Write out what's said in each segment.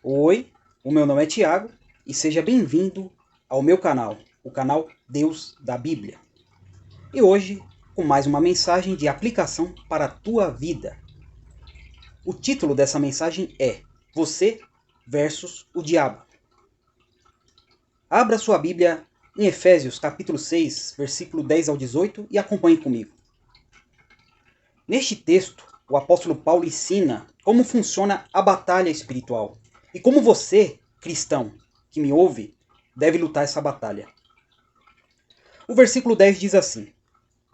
Oi, o meu nome é Tiago e seja bem-vindo ao meu canal, o canal Deus da Bíblia. E hoje, com mais uma mensagem de aplicação para a tua vida. O título dessa mensagem é Você versus o Diabo. Abra sua Bíblia em Efésios capítulo 6, versículo 10 ao 18 e acompanhe comigo. Neste texto, o apóstolo Paulo ensina como funciona a batalha espiritual e como você, cristão, que me ouve, deve lutar essa batalha. O versículo 10 diz assim: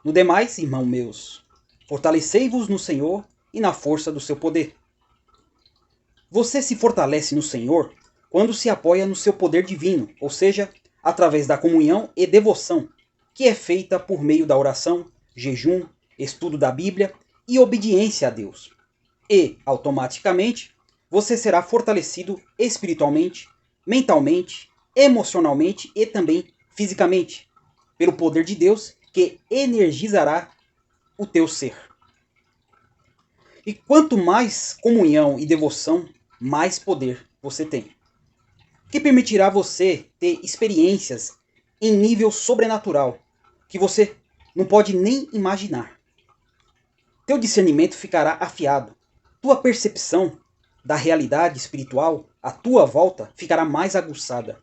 No demais, irmãos meus, fortalecei-vos no Senhor e na força do seu poder. Você se fortalece no Senhor quando se apoia no seu poder divino, ou seja, através da comunhão e devoção, que é feita por meio da oração, jejum, estudo da Bíblia e obediência a Deus. E, automaticamente, você será fortalecido espiritualmente, mentalmente, emocionalmente e também fisicamente, pelo poder de Deus que energizará o teu ser. E quanto mais comunhão e devoção, mais poder você tem, que permitirá você ter experiências em nível sobrenatural, que você não pode nem imaginar. Teu discernimento ficará afiado, tua percepção da realidade espiritual à tua volta ficará mais aguçada.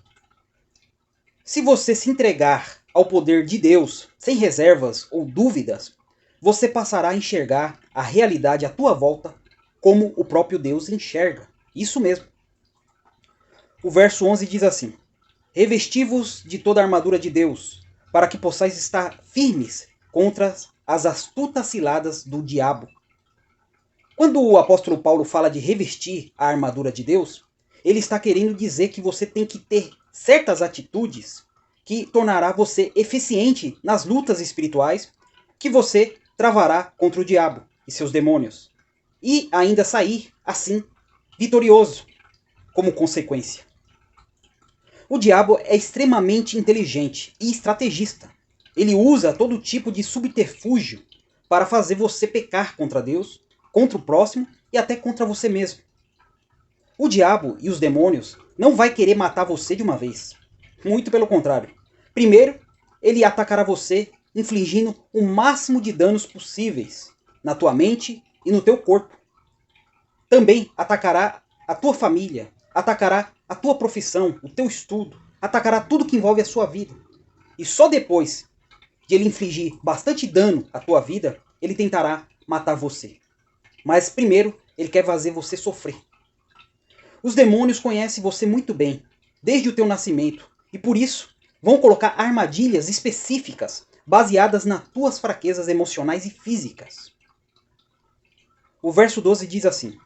Se você se entregar ao poder de Deus, sem reservas ou dúvidas, você passará a enxergar a realidade à tua volta como o próprio Deus enxerga. Isso mesmo. O verso 11 diz assim: Revesti-vos de toda a armadura de Deus, para que possais estar firmes contra as astutas ciladas do diabo. Quando o apóstolo Paulo fala de revestir a armadura de Deus, ele está querendo dizer que você tem que ter certas atitudes que tornará você eficiente nas lutas espirituais que você travará contra o diabo e seus demônios. E ainda sair, assim, vitorioso como consequência. O diabo é extremamente inteligente e estrategista. Ele usa todo tipo de subterfúgio para fazer você pecar contra Deus, contra o próximo e até contra você mesmo. O diabo e os demônios não vai querer matar você de uma vez. Muito pelo contrário. Primeiro, ele atacará você infligindo o máximo de danos possíveis na tua mente e no teu corpo. Também atacará a tua família, atacará a tua profissão, o teu estudo, atacará tudo que envolve a sua vida. E só depois de ele infligir bastante dano à tua vida, ele tentará matar você. Mas primeiro, ele quer fazer você sofrer. Os demônios conhecem você muito bem, desde o teu nascimento, e por isso vão colocar armadilhas específicas baseadas nas tuas fraquezas emocionais e físicas. O verso 12 diz assim: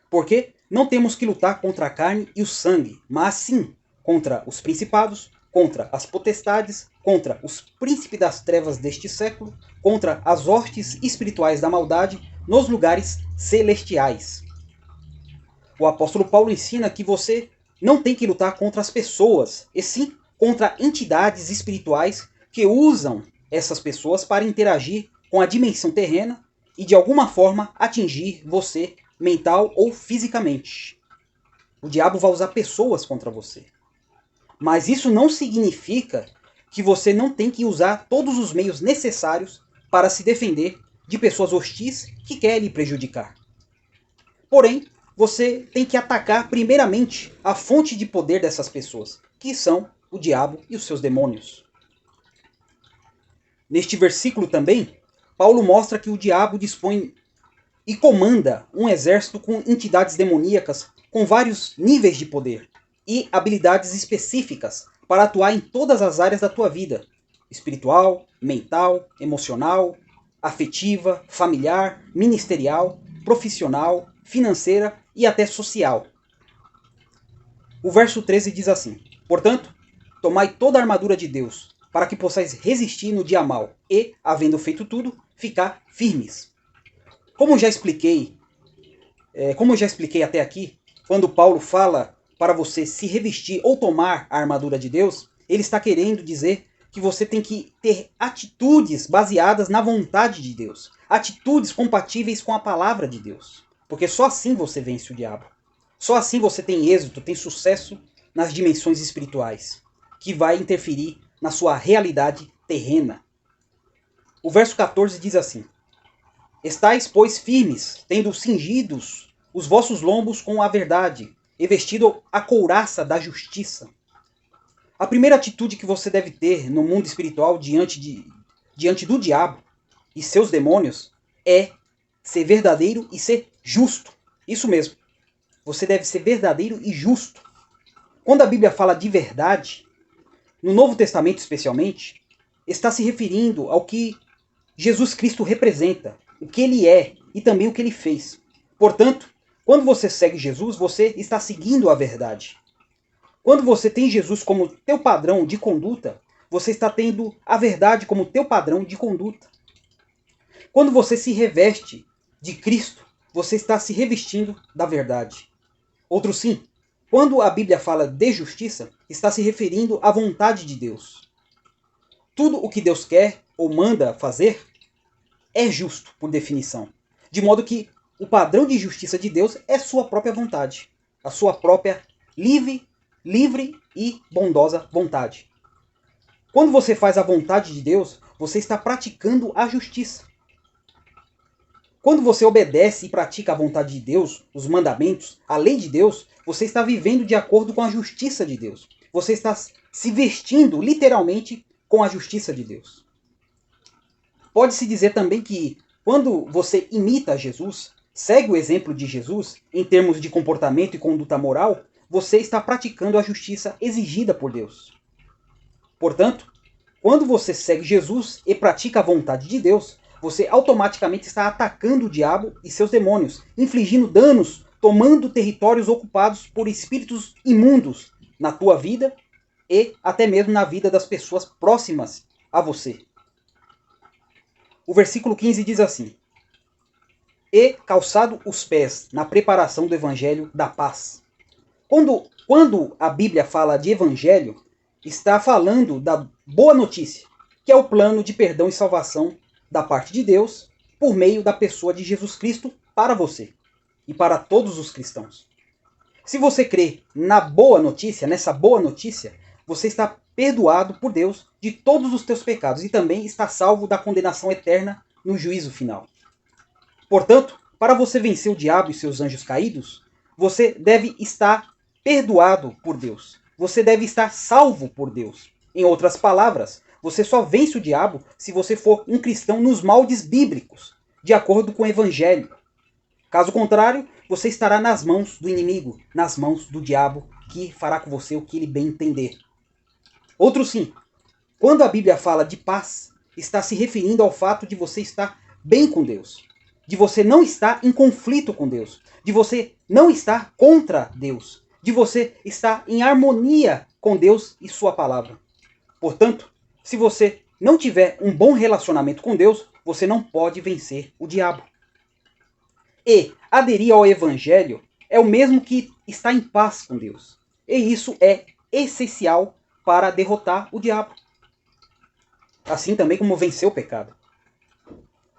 Porque não temos que lutar contra a carne e o sangue, mas sim contra os principados, contra as potestades, contra os príncipes das trevas deste século, contra as hostes espirituais da maldade nos lugares celestiais. O apóstolo Paulo ensina que você não tem que lutar contra as pessoas, e sim contra entidades espirituais que usam essas pessoas para interagir com a dimensão terrena e de alguma forma atingir você mental ou fisicamente. O diabo vai usar pessoas contra você. Mas isso não significa que você não tem que usar todos os meios necessários para se defender de pessoas hostis que querem lhe prejudicar. Porém, você tem que atacar primeiramente a fonte de poder dessas pessoas, que são o diabo e os seus demônios. Neste versículo também, Paulo mostra que o diabo dispõe e comanda um exército com entidades demoníacas com vários níveis de poder e habilidades específicas para atuar em todas as áreas da tua vida: espiritual, mental, emocional, afetiva, familiar, ministerial, profissional, financeira e até social. O verso 13 diz assim: Portanto, tomai toda a armadura de Deus, para que possais resistir no dia mau e, havendo feito tudo, ficar firmes. Como eu já expliquei até aqui, quando Paulo fala para você se revestir ou tomar a armadura de Deus, ele está querendo dizer que você tem que ter atitudes baseadas na vontade de Deus, atitudes compatíveis com a palavra de Deus, porque só assim você vence o diabo. Só assim você tem êxito, tem sucesso nas dimensões espirituais, que vai interferir na sua realidade terrena. O verso 14 diz assim: Estais, pois, firmes, tendo cingidos os vossos lombos com a verdade, e vestido a couraça da justiça. A primeira atitude que você deve ter no mundo espiritual diante do diabo e seus demônios é ser verdadeiro e ser justo. Isso mesmo. Você deve ser verdadeiro e justo. Quando a Bíblia fala de verdade, no Novo Testamento especialmente, está se referindo ao que Jesus Cristo representa, o que ele é e também o que ele fez. Portanto, quando você segue Jesus, você está seguindo a verdade. Quando você tem Jesus como teu padrão de conduta, você está tendo a verdade como teu padrão de conduta. Quando você se reveste de Cristo, você está se revestindo da verdade. Outro sim, quando a Bíblia fala de justiça, está se referindo à vontade de Deus. Tudo o que Deus quer ou manda fazer é justo, por definição. De modo que o padrão de justiça de Deus é sua própria vontade. A sua própria livre e bondosa vontade. Quando você faz a vontade de Deus, você está praticando a justiça. Quando você obedece e pratica a vontade de Deus, os mandamentos, a lei de Deus, você está vivendo de acordo com a justiça de Deus. Você está se vestindo, literalmente, com a justiça de Deus. Pode-se dizer também que, quando você imita Jesus, segue o exemplo de Jesus, em termos de comportamento e conduta moral, você está praticando a justiça exigida por Deus. Portanto, quando você segue Jesus e pratica a vontade de Deus, você automaticamente está atacando o diabo e seus demônios, infligindo danos, tomando territórios ocupados por espíritos imundos na tua vida e até mesmo na vida das pessoas próximas a você. O versículo 15 diz assim: E calçado os pés na preparação do evangelho da paz. Quando a Bíblia fala de evangelho, está falando da boa notícia, que é o plano de perdão e salvação da parte de Deus por meio da pessoa de Jesus Cristo para você e para todos os cristãos. Se você crê na boa notícia, nessa boa notícia, você está perdoado por Deus de todos os teus pecados e também está salvo da condenação eterna no juízo final. Portanto, para você vencer o diabo e seus anjos caídos, você deve estar perdoado por Deus. Você deve estar salvo por Deus. Em outras palavras, você só vence o diabo se você for um cristão nos moldes bíblicos, de acordo com o evangelho. Caso contrário, você estará nas mãos do inimigo, nas mãos do diabo, que fará com você o que ele bem entender. Outro sim, quando a Bíblia fala de paz, está se referindo ao fato de você estar bem com Deus, de você não estar em conflito com Deus, de você não estar contra Deus, de você estar em harmonia com Deus e sua palavra. Portanto, se você não tiver um bom relacionamento com Deus, você não pode vencer o diabo. E aderir ao evangelho é o mesmo que estar em paz com Deus. E isso é essencial para derrotar o diabo. Assim também como vencer o pecado.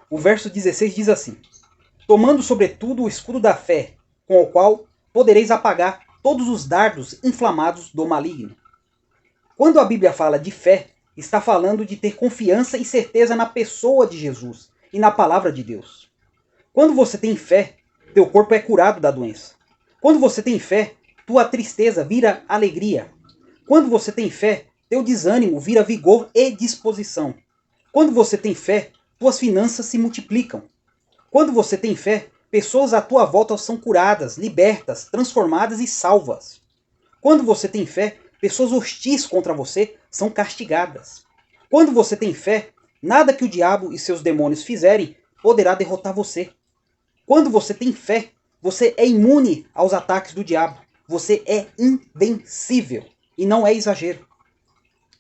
O verso 16 diz assim: Tomando sobretudo o escudo da fé, com o qual podereis apagar todos os dardos inflamados do maligno. Quando a Bíblia fala de fé, está falando de ter confiança e certeza na pessoa de Jesus e na palavra de Deus. Quando você tem fé, teu corpo é curado da doença. Quando você tem fé, tua tristeza vira alegria. Quando você tem fé, teu desânimo vira vigor e disposição. Quando você tem fé, tuas finanças se multiplicam. Quando você tem fé, pessoas à tua volta são curadas, libertas, transformadas e salvas. Quando você tem fé, pessoas hostis contra você são castigadas. Quando você tem fé, nada que o diabo e seus demônios fizerem poderá derrotar você. Quando você tem fé, você é imune aos ataques do diabo. Você é invencível. E não é exagero.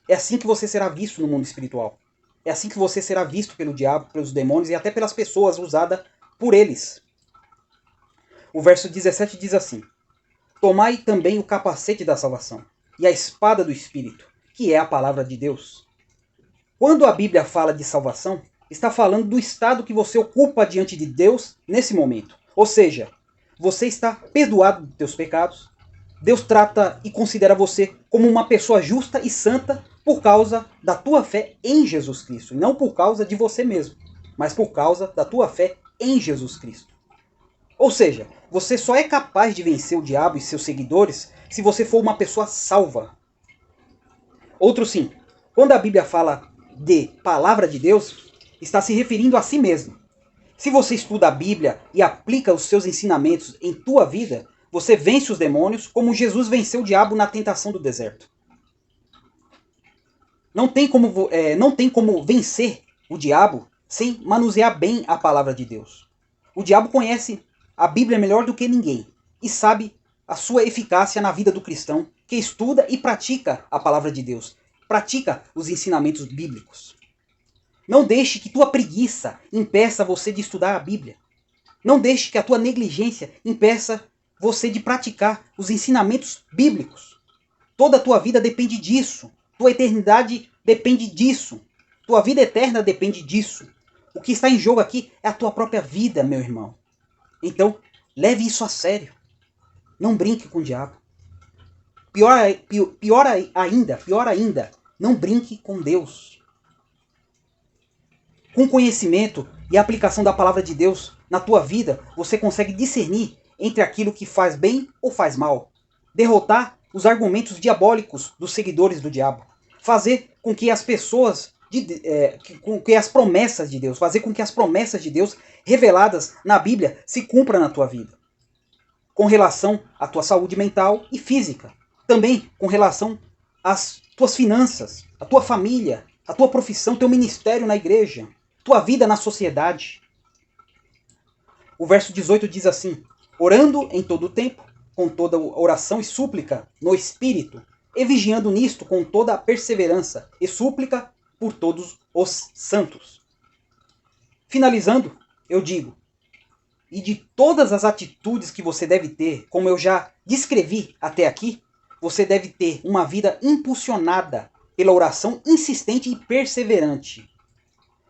É assim que você será visto no mundo espiritual. É assim que você será visto pelo diabo, pelos demônios e até pelas pessoas usadas por eles. O verso 17 diz assim: Tomai também o capacete da salvação e a espada do Espírito, que é a palavra de Deus. Quando a Bíblia fala de salvação, está falando do estado que você ocupa diante de Deus nesse momento. Ou seja, você está perdoado dos teus pecados. Deus trata e considera você como uma pessoa justa e santa por causa da tua fé em Jesus Cristo. E não por causa de você mesmo, mas por causa da tua fé em Jesus Cristo. Ou seja, você só é capaz de vencer o diabo e seus seguidores se você for uma pessoa salva. Outro sim, quando a Bíblia fala de palavra de Deus, está se referindo a si mesmo. Se você estuda a Bíblia e aplica os seus ensinamentos em tua vida, você vence os demônios como Jesus venceu o diabo na tentação do deserto. Não tem como vencer o diabo sem manusear bem a palavra de Deus. O diabo conhece a Bíblia melhor do que ninguém e sabe a sua eficácia na vida do cristão que estuda e pratica a palavra de Deus, pratica os ensinamentos bíblicos. Não deixe que tua preguiça impeça você de estudar a Bíblia. Não deixe que a tua negligência impeça você de praticar os ensinamentos bíblicos. Toda a tua vida depende disso. Tua eternidade depende disso. Tua vida eterna depende disso. O que está em jogo aqui é a tua própria vida, meu irmão. Então, leve isso a sério. Não brinque com o diabo. Pior ainda, não brinque com Deus. Com conhecimento e a aplicação da palavra de Deus na tua vida, você consegue discernir entre aquilo que faz bem ou faz mal. Derrotar os argumentos diabólicos dos seguidores do diabo. Fazer com que as pessoas, com que as promessas de Deus, fazer com que as promessas de Deus reveladas na Bíblia se cumpram na tua vida. Com relação à tua saúde mental e física. Também com relação às tuas finanças, à tua família, à tua profissão, teu ministério na igreja, tua vida na sociedade. O verso 18 diz assim: orando em todo o tempo, com toda oração e súplica no Espírito, e vigiando nisto com toda a perseverança e súplica por todos os santos. Finalizando, eu digo, e de todas as atitudes que você deve ter, como eu já descrevi até aqui, você deve ter uma vida impulsionada pela oração insistente e perseverante.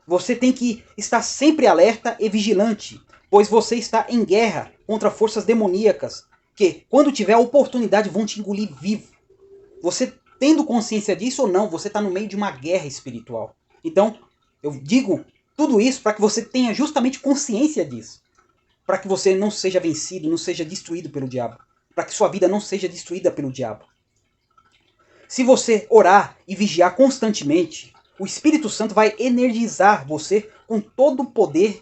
Você tem que estar sempre alerta e vigilante, pois você está em guerra contra forças demoníacas que, quando tiver a oportunidade, vão te engolir vivo. Você tendo consciência disso ou não, você está no meio de uma guerra espiritual. Então, eu digo tudo isso para que você tenha justamente consciência disso. Para que você não seja vencido, não seja destruído pelo diabo. Para que sua vida não seja destruída pelo diabo. Se você orar e vigiar constantemente, o Espírito Santo vai energizar você com todo o poder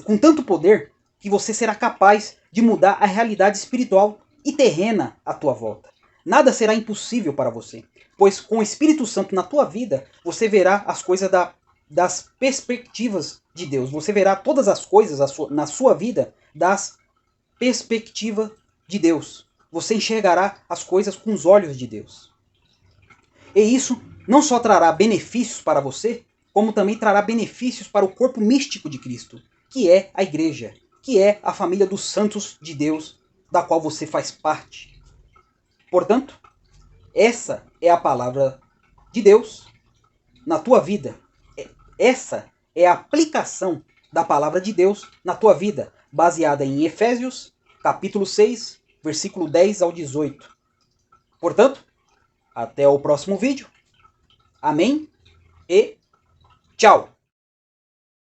com tanto poder que você será capaz de mudar a realidade espiritual e terrena à tua volta. Nada será impossível para você, pois com o Espírito Santo na tua vida, você verá as coisas das perspectivas de Deus. Você verá todas as coisas na sua vida das perspectivas de Deus. Você enxergará as coisas com os olhos de Deus. E isso não só trará benefícios para você, como também trará benefícios para o corpo místico de Cristo, que é a igreja, que é a família dos santos de Deus, da qual você faz parte. Portanto, essa é a palavra de Deus na tua vida. Essa é a aplicação da palavra de Deus na tua vida, baseada em Efésios, capítulo 6, versículo 10 ao 18. Portanto, até o próximo vídeo. Amém e tchau!